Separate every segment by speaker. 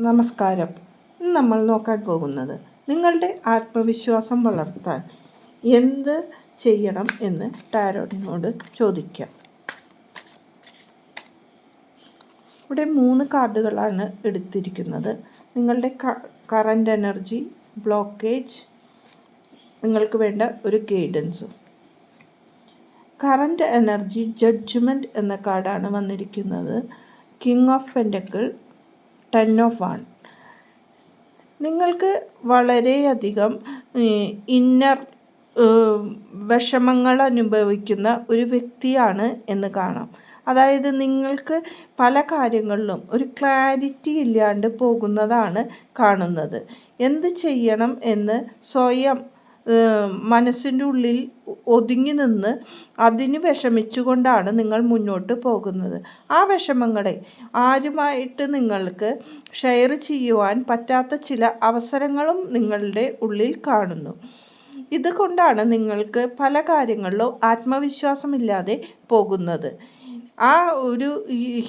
Speaker 1: നമസ്കാരം. ഇന്ന് നമ്മൾ നോക്കാൻ പോകുന്നത് നിങ്ങളുടെ ആത്മവിശ്വാസം വളർത്താൻ എന്ത് ചെയ്യണം എന്ന് ടാരോട്ടിനോട് ചോദിക്കാം. ഇവിടെ 3 കാർഡുകളാണ് എടുത്തിരിക്കുന്നത്. നിങ്ങളുടെ കറൻറ്റ് എനർജി, ബ്ലോക്കേജ്, നിങ്ങൾക്ക് വേണ്ട ഒരു ഗൈഡൻസും. കറൻറ്റ് എനർജി ജഡ്ജ്മെൻറ്റ് എന്ന കാർഡാണ് വന്നിരിക്കുന്നത്. King of pentacle, 10 of wand. നിങ്ങൾക്ക് വളരെയധികം ഇന്നർ വിഷമങ്ങൾ അനുഭവിക്കുന്ന ഒരു വ്യക്തിയാണ് എന്ന് കാണാം. അതായത് നിങ്ങൾക്ക് പല കാര്യങ്ങളിലും ഒരു ക്ലാരിറ്റി ഇല്ലാണ്ട് പോകുന്നതാണ് കാണുന്നത്. എന്ത് ചെയ്യണം എന്ന് സ്വയം മനസ്സിൻ്റെ ഉള്ളിൽ ഒതുങ്ങി നിന്ന് അതിന് വിഷമിച്ചുകൊണ്ടാണ് നിങ്ങൾ മുന്നോട്ട് പോകുന്നത്. ആ വിഷമങ്ങളെ ആരുമായിട്ട് നിങ്ങൾക്ക് ഷെയർ ചെയ്യുവാൻ പറ്റാത്ത ചില അവസരങ്ങളും നിങ്ങളുടെ ഉള്ളിൽ കാണുന്നു. ഇതുകൊണ്ടാണ് നിങ്ങൾക്ക് പല കാര്യങ്ങളിലും ആത്മവിശ്വാസമില്ലാതെ പോകുന്നത്. ആ ഒരു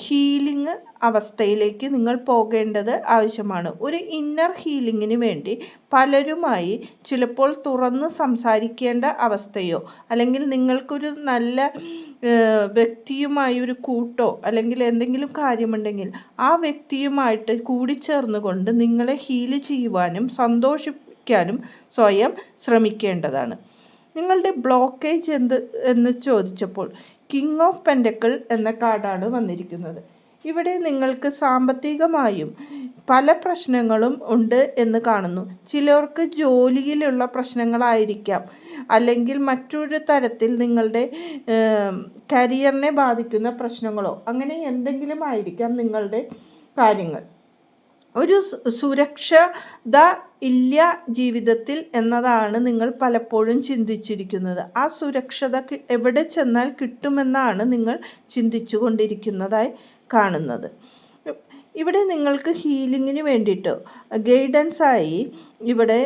Speaker 1: ഹീലിംഗ് അവസ്ഥയിലേക്ക് നിങ്ങൾ പോകേണ്ടത് ആവശ്യമാണ്. ഒരു ഇന്നർ ഹീലിങ്ങിന് വേണ്ടി പലരുമായി ചിലപ്പോൾ തുറന്ന് സംസാരിക്കേണ്ട അവസ്ഥയോ അല്ലെങ്കിൽ നിങ്ങൾക്കൊരു നല്ല വ്യക്തിയുമായി ഒരു കൂട്ടോ അല്ലെങ്കിൽ എന്തെങ്കിലും കാര്യമുണ്ടെങ്കിൽ ആ വ്യക്തിയുമായിട്ട് കൂടിച്ചേർന്നുകൊണ്ട് നിങ്ങളെ ഹീല് ചെയ്യുവാനും സന്തോഷിപ്പിക്കാനും സ്വയം ശ്രമിക്കേണ്ടതാണ്. നിങ്ങളുടെ ബ്ലോക്കേജ് എന്ന് ചോദിച്ചപ്പോൾ കിങ് ഓഫ് പെൻറ്റക്കിൾ എന്ന കാർഡാണ് വന്നിരിക്കുന്നത്. ഇവിടെ നിങ്ങൾക്ക് സാമ്പത്തികമായും പല പ്രശ്നങ്ങളും ഉണ്ട് എന്ന് കാണുന്നു. ചിലർക്ക് ജോലിയിലുള്ള പ്രശ്നങ്ങളായിരിക്കാം, അല്ലെങ്കിൽ മറ്റൊരു തരത്തിൽ നിങ്ങളുടെ കരിയറിനെ ബാധിക്കുന്ന പ്രശ്നങ്ങളോ അങ്ങനെ എന്തെങ്കിലും ആയിരിക്കാം നിങ്ങളുടെ കാര്യങ്ങൾ. ഒരു സുരക്ഷത ഇല്ല ജീവിതത്തിൽ എന്നതാണ് നിങ്ങൾ പലപ്പോഴും ചിന്തിച്ചിരിക്കുന്നത്. ആ സുരക്ഷത എവിടെ ചെന്നാൽ കിട്ടുമെന്നാണ് നിങ്ങൾ ചിന്തിച്ചു കൊണ്ടിരിക്കുന്നതായി കാണുന്നത്. ഇവിടെ നിങ്ങൾക്ക് ഹീലിങ്ങിന് വേണ്ടിയിട്ട് ഗൈഡൻസായി ഇവിടെ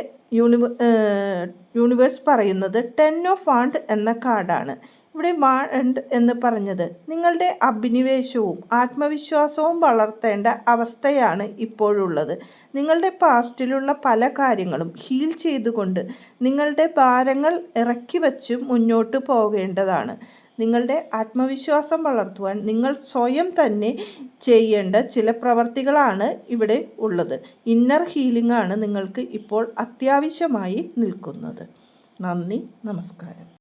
Speaker 1: യൂണിവേഴ്സ് പറയുന്നത് 10 ഓഫ് വാണ്ട് എന്ന കാർഡാണ്. ഇവിടെ വാണ്ട് എന്ന് പറഞ്ഞത് നിങ്ങളുടെ അഭിനിവേശവും ആത്മവിശ്വാസവും വളർത്തേണ്ട അവസ്ഥയാണ് ഇപ്പോഴുള്ളത്. നിങ്ങളുടെ പാസ്റ്റിലുള്ള പല കാര്യങ്ങളും ഹീൽ ചെയ്തുകൊണ്ട് നിങ്ങളുടെ ഭാരങ്ങൾ ഇറക്കി വച്ച് മുന്നോട്ട് പോകേണ്ടതാണ്. നിങ്ങളുടെ ആത്മവിശ്വാസം വളർത്തുവാൻ നിങ്ങൾ സ്വയം തന്നെ ചെയ്യേണ്ട ചില പ്രവർത്തികളാണ് ഇവിടെ ഉള്ളത്. ഇന്നർ ഹീലിംഗ് ആണ് നിങ്ങൾക്ക് ഇപ്പോൾ അത്യാവശ്യമായി നിൽക്കുന്നത്. നന്ദി, നമസ്കാരം.